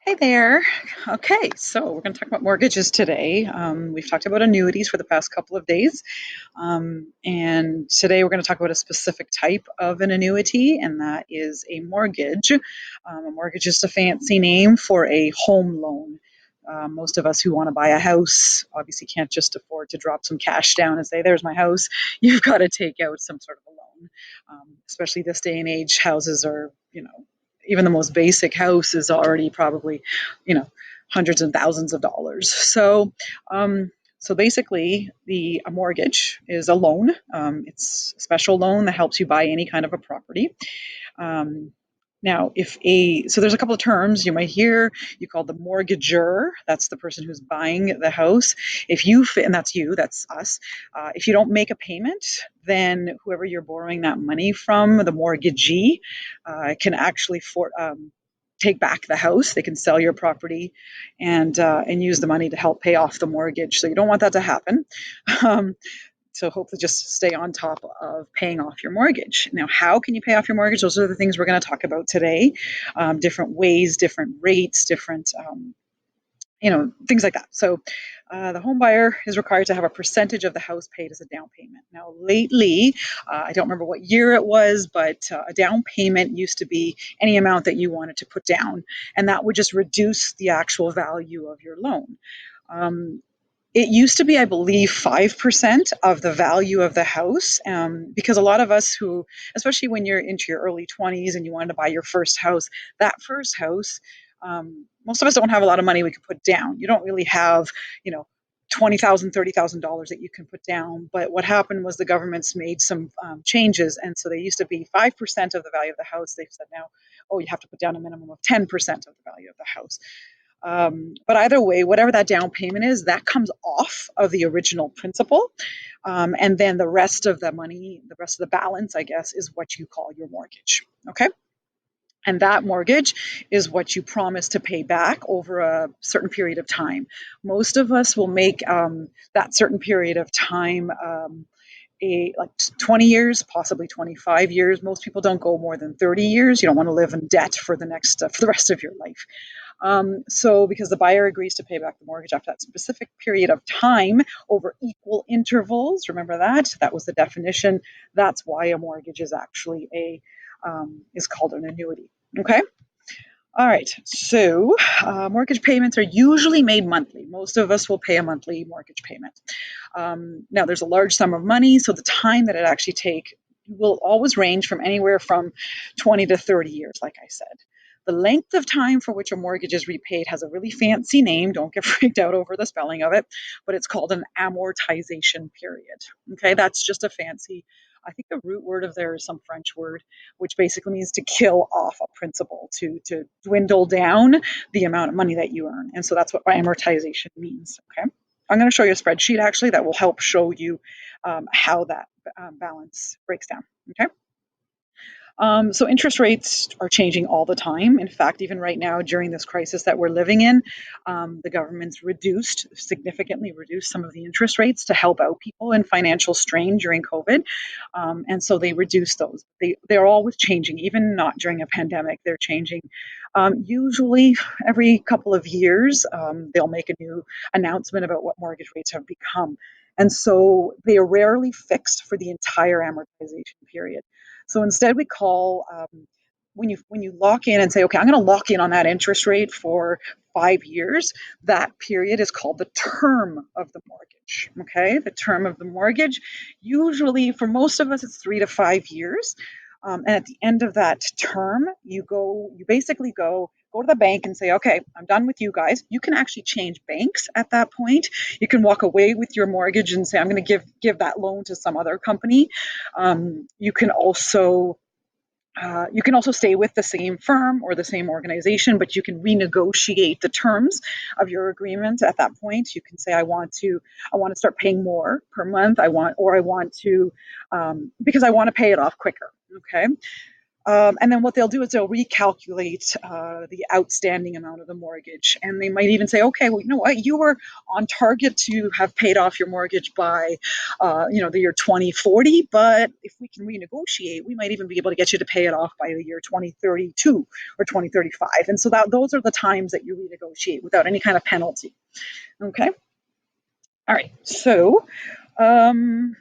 Hey there. Okay, so we're going to talk about mortgages today. We've talked about annuities for the past couple of days. And today we're going to talk about a specific type of an annuity, and that is a mortgage. A mortgage is a fancy name for a home loan. Most of us who want to buy a house obviously can't just afford to drop some cash down and say, there's my house. You've got to take out some sort of a loan. Especially this day and age, houses are, even the most basic house is already probably, hundreds and thousands of dollars. So basically, a mortgage is a loan. It's a special loan that helps you buy any kind of a property. Um, so there's a couple of terms you might hear. You call the mortgager. That's the person who's buying the house. And that's you. That's us. If you don't make a payment, then whoever you're borrowing that money from, the mortgagee, can actually take back the house. They can sell your property and use the money to help pay off the mortgage. So you don't want that to happen. Um, so hopefully just stay on top of paying off your mortgage. Now, how can you pay off your mortgage? Those are the things we're going to talk about today. Different ways, different rates, different things like that. So the home buyer is required to have a percentage of the house paid as a down payment. Now, lately, I don't remember what year it was, but a down payment used to be any amount that you wanted to put down, and that would just reduce the actual value of your loan. It used to be, I believe, 5% of the value of the house, because a lot of us who, especially when you're into your early 20s and you wanted to buy your first house, that first house, most of us don't have a lot of money we could put down. You don't really have, $20,000, $30,000 that you can put down. But what happened was the government's made some changes, and so they used to be 5% of the value of the house. They've said now, oh, you have to put down a minimum of 10% of the value of the house. But either way, whatever that down payment is, that comes off of the original principal. And then the rest of the money, the rest of the balance, I guess, is what you call your mortgage. Okay. And that mortgage is what you promise to pay back over a certain period of time. Most of us will make that certain period of time like 20 years, possibly 25 years. Most people don't go more than 30 years. You don't want to live in debt for the rest of your life. So because the buyer agrees to pay back the mortgage after that specific period of time over equal intervals, remember that was the definition. That's why a mortgage is actually is called an annuity. Okay. All right. So mortgage payments are usually made monthly. Most of us will pay a monthly mortgage payment. Now there's a large sum of money, so the time that it actually take will always range from anywhere from 20 to 30 years, like I said. The length of time for which a mortgage is repaid has a really fancy name. Don't get freaked out over the spelling of it, but it's called an amortization period. Okay, that's just a fancy, I think the root word of there is some French word, which basically means to kill off a principal, to dwindle down the amount of money that you earn. And so that's what amortization means. Okay. I'm going to show you a spreadsheet actually that will help show you how that balance breaks down. Okay. So interest rates are changing all the time. In fact, even right now during this crisis that we're living in, the government's significantly reduced some of the interest rates to help out people in financial strain during COVID. And so they reduced those. They're always changing, even not during a pandemic, they're changing. Usually every couple of years, they'll make a new announcement about what mortgage rates have become. And so they are rarely fixed for the entire amortization period. So instead, we call when you lock in and say, okay, I'm going to lock in on that interest rate for 5 years. That period is called the term of the mortgage. Okay, the term of the mortgage. Usually, for most of us, it's 3 to 5 years. And at the end of that term, you basically go to the bank and say, okay, I'm done with you guys. You can actually change banks at that point. You can walk away with your mortgage and say, I'm going to give that loan to some other company. You can also stay with the same firm or the same organization, but you can renegotiate the terms of your agreement at that point. You can say, I want to start paying more per month. I want to, because I want to pay it off quicker. Okay. And then what they'll do is they'll recalculate the outstanding amount of the mortgage. And they might even say, okay, well, you know what? You were on target to have paid off your mortgage by, the year 2040. But if we can renegotiate, we might even be able to get you to pay it off by the year 2032 or 2035. And so those are the times that you renegotiate without any kind of penalty. Okay. All right. So, um,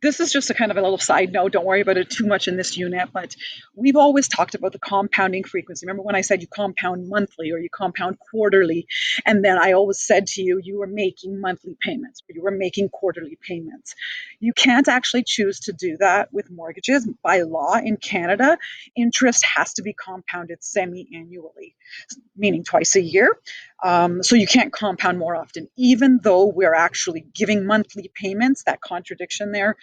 this is just a kind of a little side note. Don't worry about it too much in this unit, but we've always talked about the compounding frequency. Remember when I said you compound monthly or you compound quarterly? And then I always said to you, you were making monthly payments or you were making quarterly payments. You can't actually choose to do that with mortgages. By law in Canada, interest has to be compounded semi annually, meaning twice a year. So you can't compound more often, even though we're actually giving monthly payments. That contradiction there.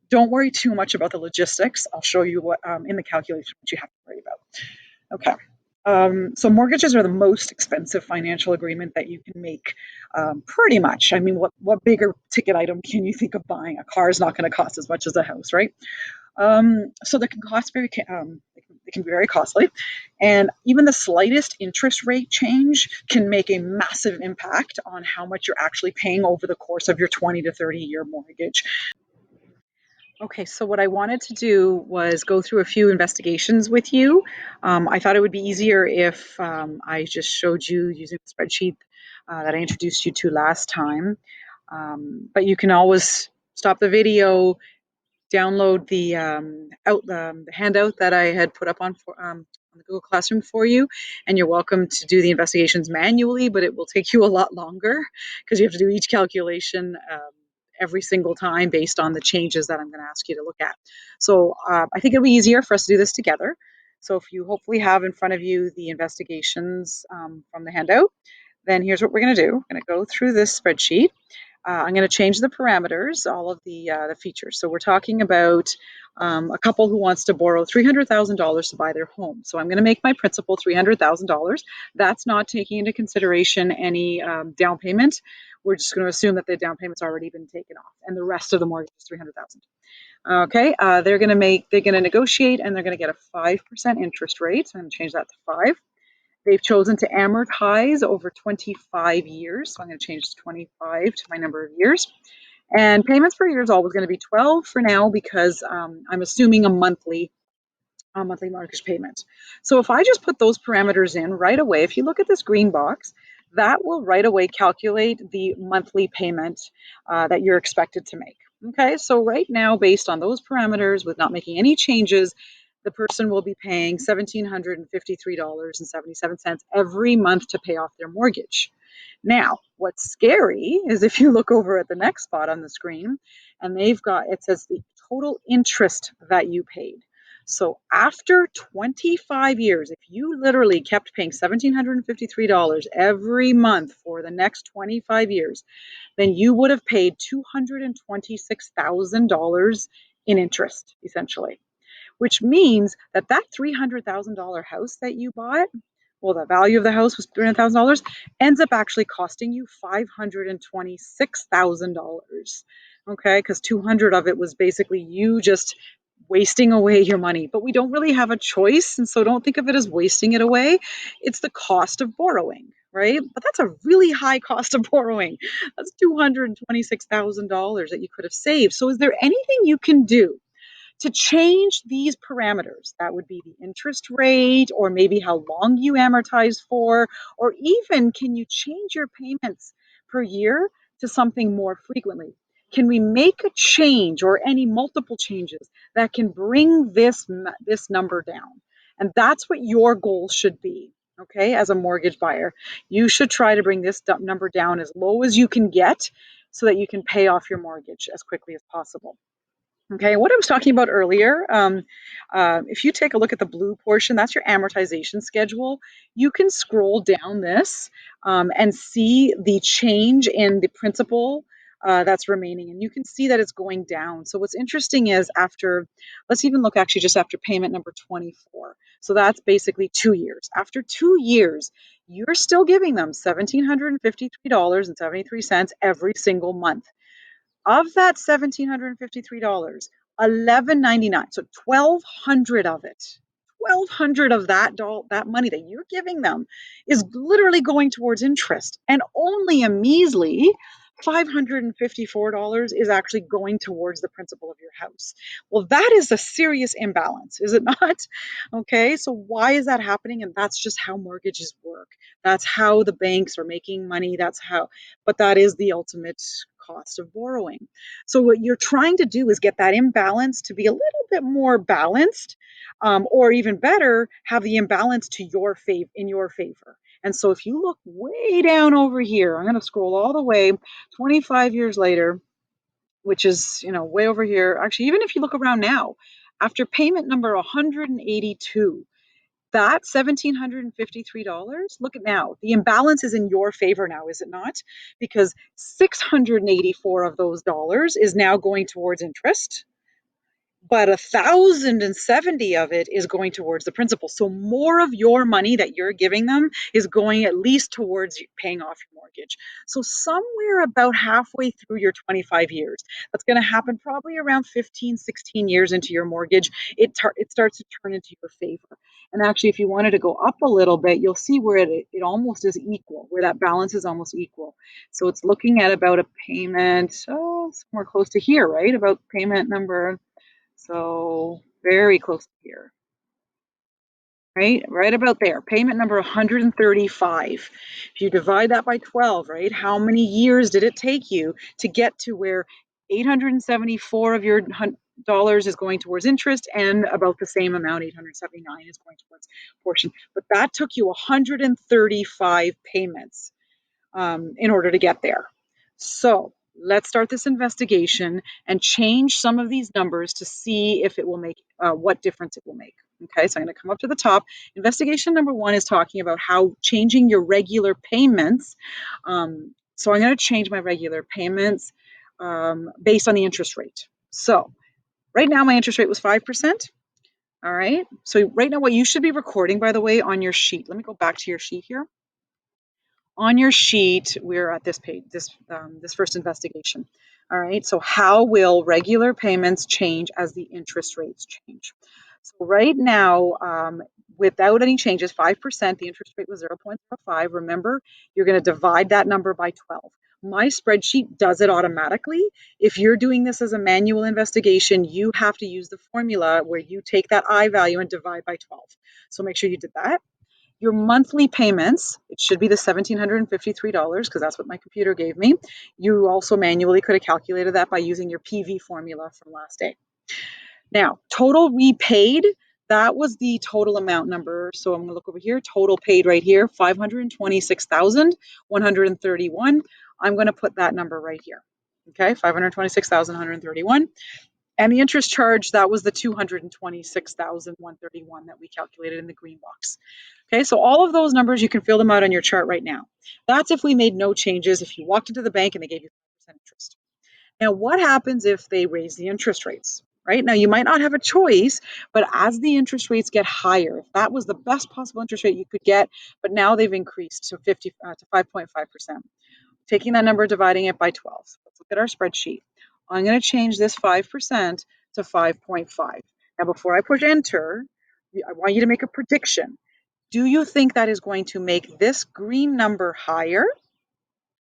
Don't worry too much about the logistics. I'll show you what in the calculation what you have to worry about. Okay. So mortgages are the most expensive financial agreement that you can make, pretty much. I mean, what bigger ticket item can you think of buying? A car is not going to cost as much as a house, right? So they can they can be very costly, and even the slightest interest rate change can make a massive impact on how much you're actually paying over the course of your 20 to 30-year mortgage. Okay, so what I wanted to do was go through a few investigations with you. I thought it would be easier if I just showed you using the spreadsheet that I introduced you to last time. But you can always stop the video, download the handout that I had put up on the Google Classroom for you, and you're welcome to do the investigations manually, but it will take you a lot longer because you have to do each calculation every single time based on the changes that I'm going to ask you to look at. So I think it'll be easier for us to do this together. So if you hopefully have in front of you the investigations from the handout, then here's what we're going to do. We're going to go through this spreadsheet. I'm going to change the parameters, all of the features. So we're talking about a couple who wants to borrow $300,000 to buy their home. So I'm going to make my principal $300,000. That's not taking into consideration any down payment. We're just going to assume that the down payment's already been taken off, and the rest of the mortgage is $300,000. Okay, they're going to negotiate, and they're going to get a 5% interest rate. So I'm going to change that to 5. They've chosen to amortize over 25 years. So I'm going to change 25 to my number of years. And payments per year is always going to be 12 for now because I'm assuming a monthly mortgage payment. So if I just put those parameters in right away, if you look at this green box, that will right away calculate the monthly payment that you're expected to make. Okay, so right now, based on those parameters, with not making any changes, the person will be paying $1,753.77 every month to pay off their mortgage. Now, what's scary is if you look over at the next spot on the screen, and it says the total interest that you paid. So after 25 years, if you literally kept paying $1,753 every month for the next 25 years, then you would have paid $226,000 in interest, essentially, which means that $300,000 house that you bought, well, the value of the house was $300,000, ends up actually costing you $526,000. Okay, because 200 of it was basically you just wasting away your money. But we don't really have a choice, and so don't think of it as wasting it away. It's the cost of borrowing, right? But that's a really high cost of borrowing. That's $226,000 that you could have saved. So is there anything you can do to change these parameters? That would be the interest rate, or maybe how long you amortize for, or even can you change your payments per year to something more frequently? Can we make a change or any multiple changes that can bring this number down? And that's what your goal should be. Okay, as a mortgage buyer, you should try to bring this number down as low as you can get so that you can pay off your mortgage as quickly as possible. Okay, what I was talking about earlier, if you take a look at the blue portion, that's your amortization schedule. You can scroll down this and see the change in the principal that's remaining, and you can see that it's going down. So what's interesting is let's even look actually just after payment number 24. So that's basically 2 years. After 2 years, you're still giving them $1,753.73 every single month. Of that $1,753, $11.99. So 1,200 of it. 1,200 of that money that you're giving them is literally going towards interest, and only a measly $554 is actually going towards the principal of your house. Well, that is a serious imbalance, is it not? Okay, so why is that happening? And that's just how mortgages work. That's how the banks are making money. But that is the ultimate cost of borrowing. So what you're trying to do is get that imbalance to be a little bit more balanced, or even better, have the imbalance to in your favor. And so if you look way down over here, I'm going to scroll all the way 25 years later, which is, way over here. Actually, even if you look around now, after payment number 182, that $1,753, look at now. The imbalance is in your favor now, is it not? Because 684 of those dollars is now going towards interest, but 1,070 of it is going towards the principal. So more of your money that you're giving them is going at least towards paying off your mortgage. So somewhere about halfway through your 25 years, that's going to happen probably around 15, 16 years into your mortgage, it starts to turn into your favor. And actually, if you wanted to go up a little bit, you'll see where it almost is equal, where that balance is almost equal. So it's looking at about a payment, somewhere close to here, right? About payment number, so very close to here, right? Right about there. Payment number 135. If you divide that by 12, right? How many years did it take you to get to where 874 of your dollars is going towards interest, and about the same amount, 879, is going towards portion. But that took you 135 payments in order to get there. So let's start this investigation and change some of these numbers to see if it will make what difference it will make. Okay, so I'm going to come up to the top. Investigation number 1 is talking about how changing your regular payments. So I'm going to change my regular payments based on the interest rate. So right now my interest rate was 5%. All right. So right now what you should be recording, by the way, on your sheet. Let me go back to your sheet here. On your sheet, we're at this page, this first investigation. All right, so how will regular payments change as the interest rates change? So right now, without any changes, 5%, the interest rate was 0.05. Remember, you're going to divide that number by 12. My spreadsheet does it automatically. If you're doing this as a manual investigation, you have to use the formula where you take that I value and divide by 12. So make sure you did that. Your monthly payments, it should be the $1,753 because that's what my computer gave me. You also manually could have calculated that by using your PV formula from last day. Now, total repaid, that was the total amount number. So I'm going to look over here, total paid right here, $526,131. I'm going to put that number right here. Okay, $526,131. And the interest charge, that was the $226,131 that we calculated in the green box. Okay, so all of those numbers, you can fill them out on your chart right now. That's if we made no changes, if you walked into the bank and they gave you 5% interest. Now, what happens if they raise the interest rates? Right now, you might not have a choice, but as the interest rates get higher, if that was the best possible interest rate you could get, but now they've increased to 5.5%. Taking that number, dividing it by 12. So let's look at our spreadsheet. I'm going to change this 5% to 5.5. Now, before I push enter, I want you to make a prediction. Do you think that is going to make this green number higher,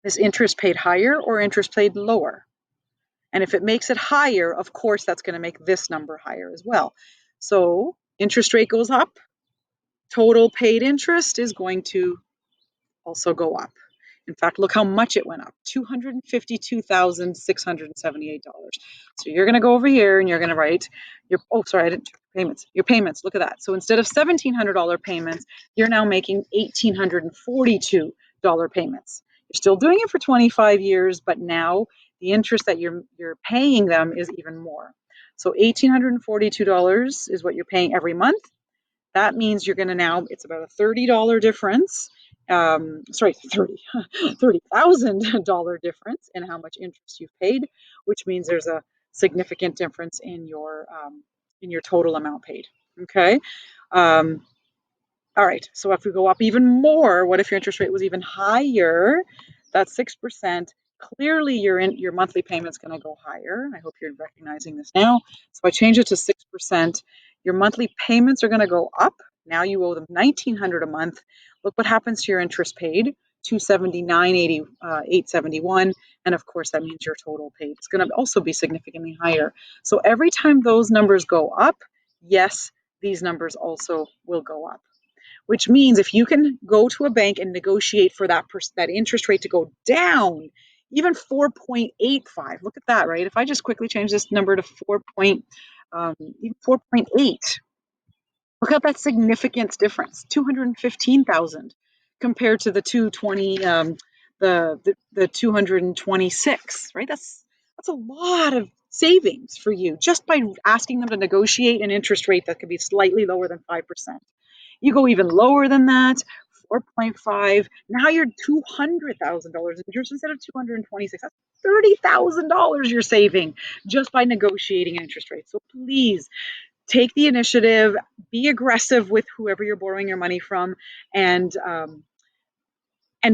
this interest paid higher, or interest paid lower? And if it makes it higher, of course, that's going to make this number higher as well. So interest rate goes up, total paid interest is going to also go up. In fact, look how much it went up, $252,678. So you're going to go over here and you're going to write I didn't check payments. Your payments, look at that. So instead of $1,700 payments, you're now making $1,842 payments. You're still doing it for 25 years, but now the interest that you're paying them is even more. So $1,842 is what you're paying every month. That means you're going to now, it's about a $30 difference. $30,000 difference in how much interest you've paid, which means there's a significant difference in your total amount paid. Okay. All right. So if we go up even more, what if your interest rate was even higher? That 6% clearly your monthly payment's going to go higher. I hope you're recognizing this now. So I change it to 6%. Your monthly payments are going to go up. Now you owe them $1,900 a month. Look what happens to your interest paid, $279.871, and of course that means your total paid is going to also be significantly higher. So every time those numbers go up, yes, these numbers also will go up. Which means if you can go to a bank and negotiate for that interest rate to go down, even 4.85. Look at that, right? If I just quickly change this number to 4.8, look at that significant difference, 215,000 compared to the 220, the 226, right? That's a lot of savings for you just by asking them to negotiate an interest rate that could be slightly lower than 5%. You go even lower than that, 4.5. Now you're $200,000 interest instead of 226. That's $30,000 you're saving just by negotiating interest rates. So please take the initiative, be aggressive with whoever you're borrowing your money from, and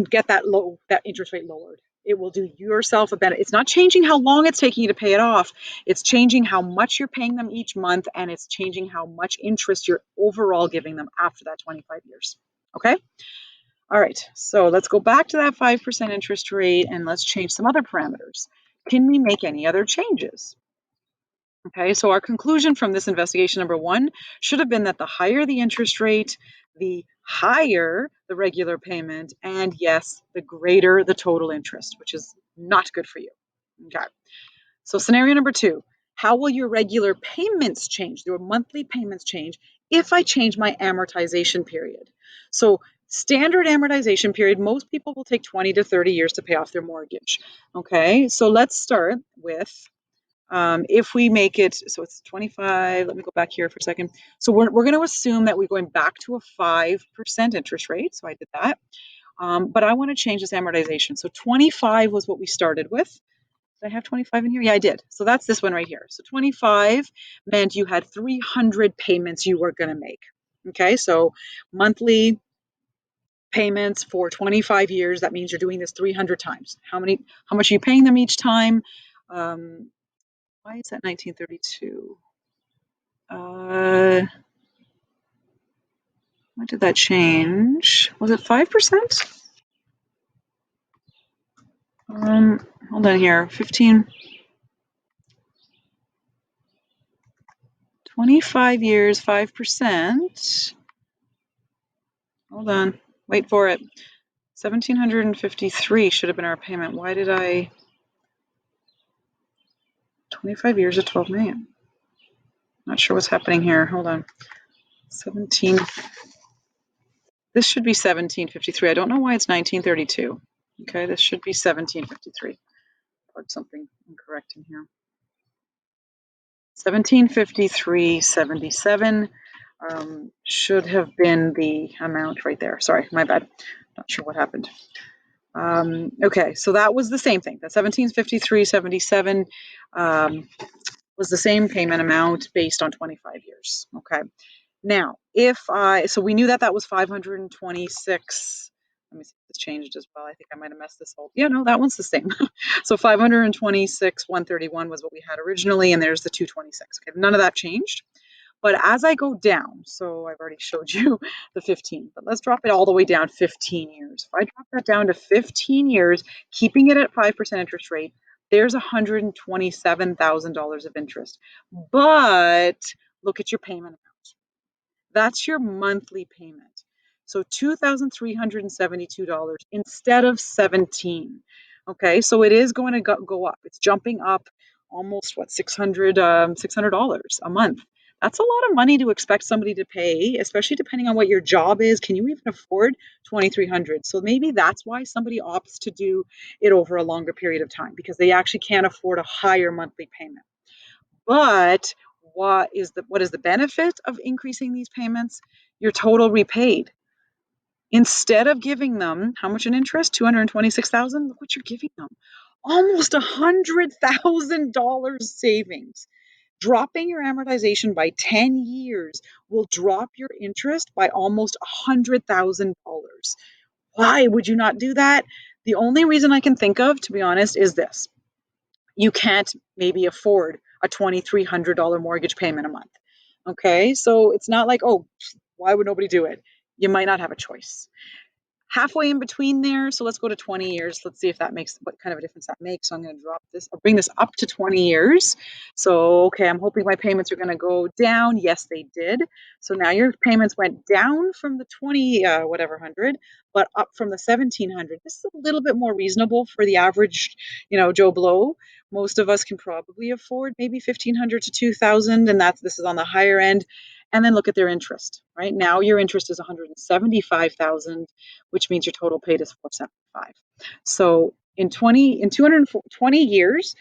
get that interest rate lowered. It will do yourself a benefit. It's not changing how long it's taking you to pay it off. It's changing how much you're paying them each month, and it's changing how much interest you're overall giving them after that 25 years. Okay? All right. So let's go back to that 5% interest rate and let's change some other parameters. Can we make any other changes? Okay, so our conclusion from this investigation, number one, should have been that the higher the interest rate, the higher the regular payment, and yes, the greater the total interest, which is not good for you. Okay, so scenario number two, how will your regular payments change, your monthly payments change, if I change my amortization period? So standard amortization period, most people will take 20 to 30 years to pay off their mortgage. Okay, so let's start with if we make it, so it's 25, let me go back here for a second. So we're going to assume that we're going back to a 5% interest rate. So I did that. But I want to change this amortization. So 25 was what we started with. Did I have 25 in here? Yeah, I did. So that's this one right here. So 25 meant you had 300 payments you were going to make. Okay, so monthly payments for 25 years. That means you're doing this 300 times. How much are you paying them each time? Why is that 1932? When did that change? Was it 5%? Hold on here. 15, 25 years, 5%. Hold on. Wait for it. 1,753 should have been our payment. Why did 25 years of 12 million? Not sure what's happening here. Hold on. 17. This should be 1753. I don't know why it's 1932. Okay, this should be 1753. Put something incorrect in here. 1753.77 should have been the amount right there. Sorry, my bad. Not sure what happened. Okay, so that was the same thing. That 1753.77 was the same payment amount based on 25 years. Okay. Now, so we knew that was 526. Let me see if this changed as well. I think I might have messed this up. Yeah, no, that one's the same. So 526,131 was what we had originally, and there's the 226. Okay, none of that changed. But as I go down, so I've already showed you the 15, but let's drop it all the way down 15 years. If I drop that down to 15 years, keeping it at 5% interest rate, there's $127,000 of interest. But look at your payment amount. That's your monthly payment. So $2,372 instead of 17. Okay, so it is going to go up. It's jumping up almost $600 a month. That's a lot of money to expect somebody to pay, especially depending on what your job is. Can you even afford $2,300? So maybe that's why somebody opts to do it over a longer period of time, because they actually can't afford a higher monthly payment. But what is the benefit of increasing these payments? Your total repaid. Instead of giving them how much in interest? $226,000. Look what you're giving them. Almost $100,000 savings. Dropping your amortization by 10 years will drop your interest by almost $100,000. Why would you not do that? The only reason I can think of, to be honest, is this. You can't maybe afford a $2,300 mortgage payment a month. Okay, so it's not like, oh, why would nobody do it? You might not have a choice. Halfway in between there, so let's go to 20 years. Let's see if that makes, what kind of a difference that makes. So I'm going to drop this, I'll bring this up to 20 years. So, okay, I'm hoping my payments are going to go down. Yes, they did. So now your payments went down from the 20, whatever hundred, but up from the 1700. This is a little bit more reasonable for the average, Joe Blow. Most of us can probably afford maybe 1,500 to 2,000, and this is on the higher end. And then look at their interest. Right now, your interest is 175,000, which means your total paid is 475. So in 220 years,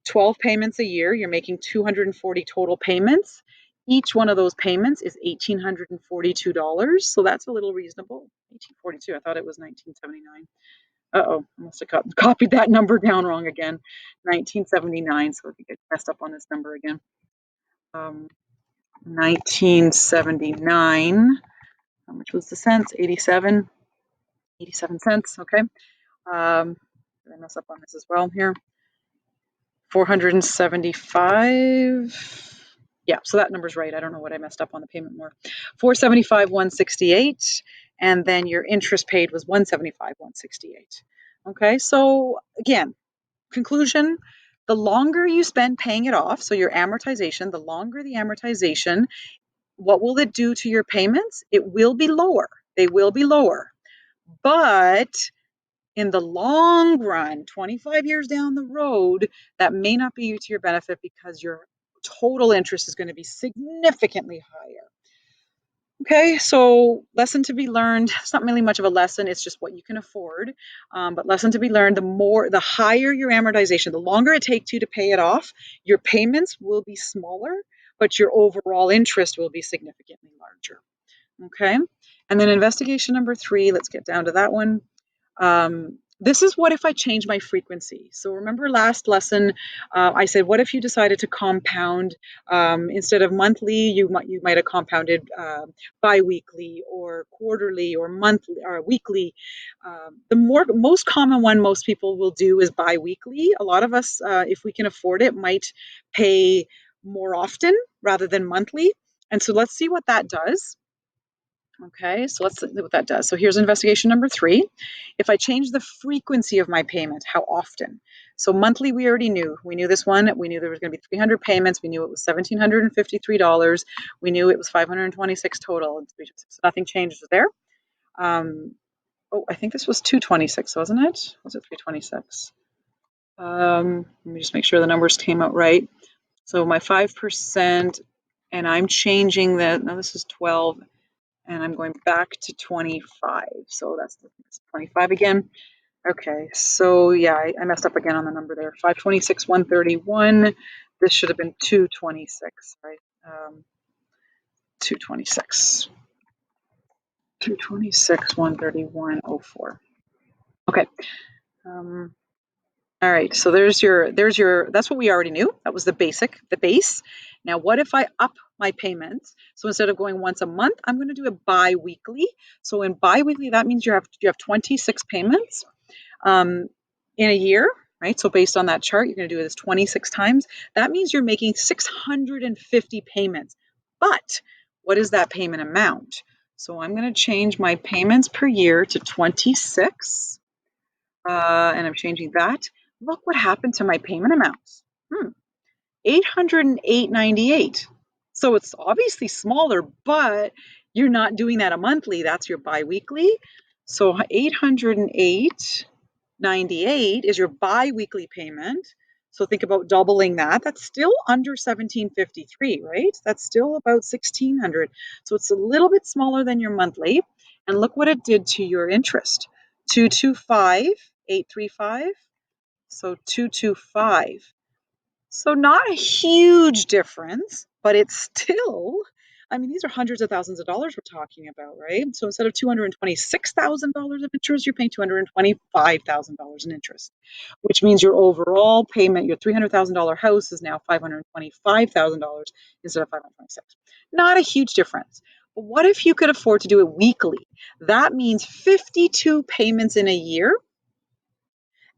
12 payments a year, you're making 240 total payments. Each one of those payments is $1,842. So that's a little reasonable. 1842. I thought it was 1979. Uh-oh, I must have copied that number down wrong again. 1979. So I think I messed up on this number again. 1979. How much was the cents? 87 cents. Okay. Did I mess up on this as well here? 475. Yeah, so that number's right. I don't know what I messed up on the payment more. 475, 168, and then your interest paid was 175, 168. Okay, so again, conclusion, the longer you spend paying it off, so your amortization, the longer the amortization, what will it do to your payments? It will be lower. They will be lower. But in the long run, 25 years down the road, that may not be to your benefit because your total interest is going to be significantly higher. Okay, so lesson to be learned. It's not really much of a lesson. It's just what you can afford. But lesson to be learned, the higher your amortization, the longer it takes you to pay it off, your payments will be smaller, but your overall interest will be significantly larger. Okay, and then investigation number 3, let's get down to that one. This is what if I change my frequency. So remember last lesson, I said, what if you decided to compound instead of monthly, you might have compounded biweekly or quarterly or monthly or weekly. The most common one most people will do is biweekly. A lot of us, if we can afford it, might pay more often rather than monthly. And so let's see what that does. Okay, so let's see what that does. So here's investigation number 3. If I change the frequency of my payment, how often? So monthly, we already knew. We knew this one. We knew there was going to be 300 payments. We knew it was $1,753. We knew it was 526 total. So nothing changes there. I think this was 226, wasn't it? Was it 326? Let me just make sure the numbers came out right. So my 5%, and I'm changing that. Now this is 12. And I'm going back to 25. So that's 25 again. Okay, so yeah, I messed up again on the number there. 526, 131. This should have been 226, right? 226. 226, 131.04. Okay. All right, so there's your, that's what we already knew. That was the base. Now, what if I up my payments? So instead of going once a month, I'm going to do it bi-weekly. So in bi-weekly, that means you have 26 payments in a year, right? So based on that chart, you're going to do this 26 times. That means you're making 650 payments. But what is that payment amount? So I'm going to change my payments per year to 26. And I'm changing that. Look what happened to my payment amounts. $808.98. So it's obviously smaller, but you're not doing that a monthly. That's your biweekly. So $808.98 is your biweekly payment. So think about doubling that. That's still under $1,753, right? That's still about $1,600. So it's a little bit smaller than your monthly. And look what it did to your interest. 225,835. So 225. So not a huge difference, but it's still, I mean, these are hundreds of thousands of dollars we're talking about, right? So instead of $226,000 of interest, you're paying $225,000 in interest, which means your overall payment, your $300,000 house is now $525,000 instead of $526,000. Not a huge difference. But what if you could afford to do it weekly? That means 52 payments in a year.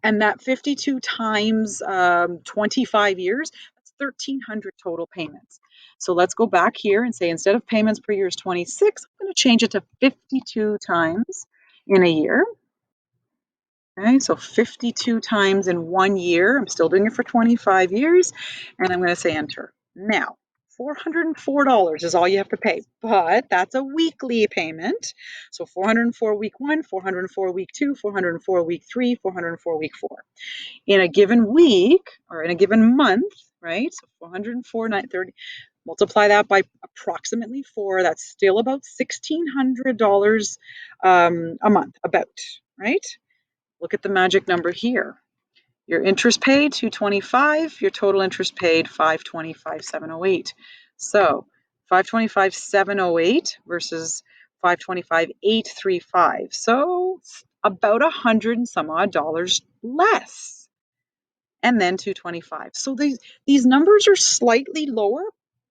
And that 52 times 25 years, that's 1,300 total payments. So let's go back here and say instead of payments per year is 26, I'm going to change it to 52 times in a year. Okay, so 52 times in 1 year. I'm still doing it for 25 years, and I'm going to say enter. Now, $404 is all you have to pay, but that's a weekly payment. So 404 week 1, 404 week 2, 404 week 3, 404 week 4. In a given week or in a given month, right? So 404, 930, multiply that by approximately 4. That's still about $1,600 a month, about, right? Look at the magic number here. Your interest paid, $225. Your total interest paid, $525,708. So $525,708 versus $525,835. So about $100 and some odd dollars less. And then $225. So these numbers are slightly lower,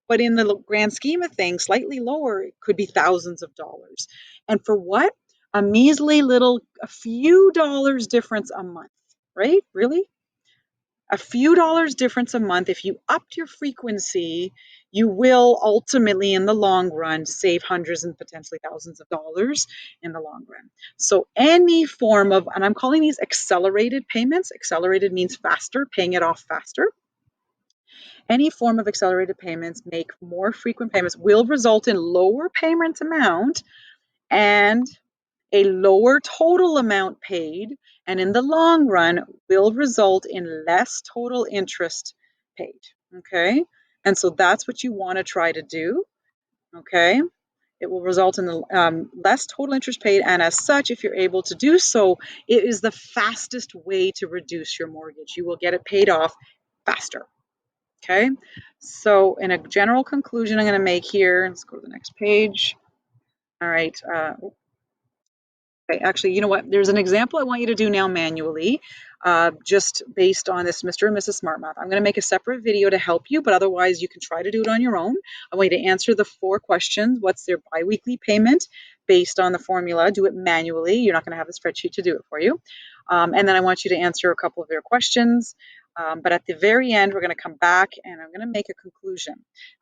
but in the grand scheme of things, slightly lower, it could be thousands of dollars. And for what? A measly a few dollars difference a month, right? Really? A few dollars difference a month. If you upped your frequency, you will ultimately, in the long run, save hundreds and potentially thousands of dollars in the long run. So any form of, and I'm calling these accelerated payments. Accelerated means faster, paying it off faster. Any form of accelerated payments, make more frequent payments, will result in lower payment amount and a lower total amount paid, and in the long run will result in less total interest paid. Okay, and so that's what you want to try to do. Okay, it will result in the less total interest paid, and as such, if you're able to do so, it is the fastest way to reduce your mortgage. You will get it paid off faster. Okay, so in a general conclusion I'm going to make here, let's go to the next page. All right, okay, actually, you know what? There's an example I want you to do now manually, just based on this Mr. and Mrs. Smart Math. I'm going to make a separate video to help you, but otherwise you can try to do it on your own. I want you to answer the 4 questions. What's their biweekly payment based on the formula? Do it manually. You're not going to have the spreadsheet to do it for you. And then I want you to answer a couple of their questions. But at the very end, we're going to come back and I'm going to make a conclusion.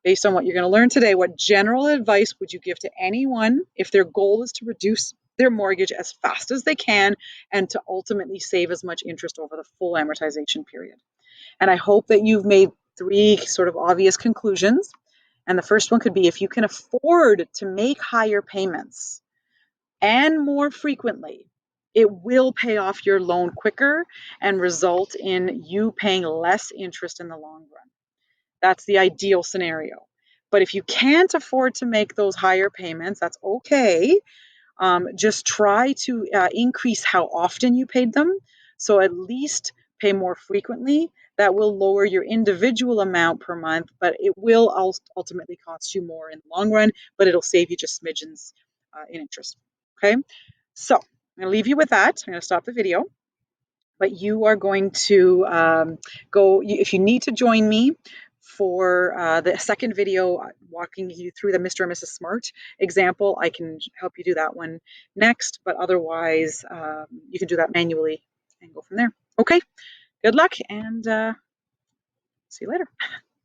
Based on what you're going to learn today, what general advice would you give to anyone if their goal is to reduce their mortgage as fast as they can and to ultimately save as much interest over the full amortization period? And I hope that you've made 3 sort of obvious conclusions. And the first one could be if you can afford to make higher payments and more frequently, it will pay off your loan quicker and result in you paying less interest in the long run. That's the ideal scenario. But if you can't afford to make those higher payments, that's okay. Just try to increase how often you paid them. So at least pay more frequently. That will lower your individual amount per month, but it will ultimately cost you more in the long run, but it'll save you just smidgens in interest. Okay, so I'm going to leave you with that. I'm going to stop the video. But you are going to go, if you need to join me for the second video walking you through the Mr. and Mrs. Smart example, I can help you do that one next, but otherwise you can do that manually and go from there. Okay, good luck and see you later.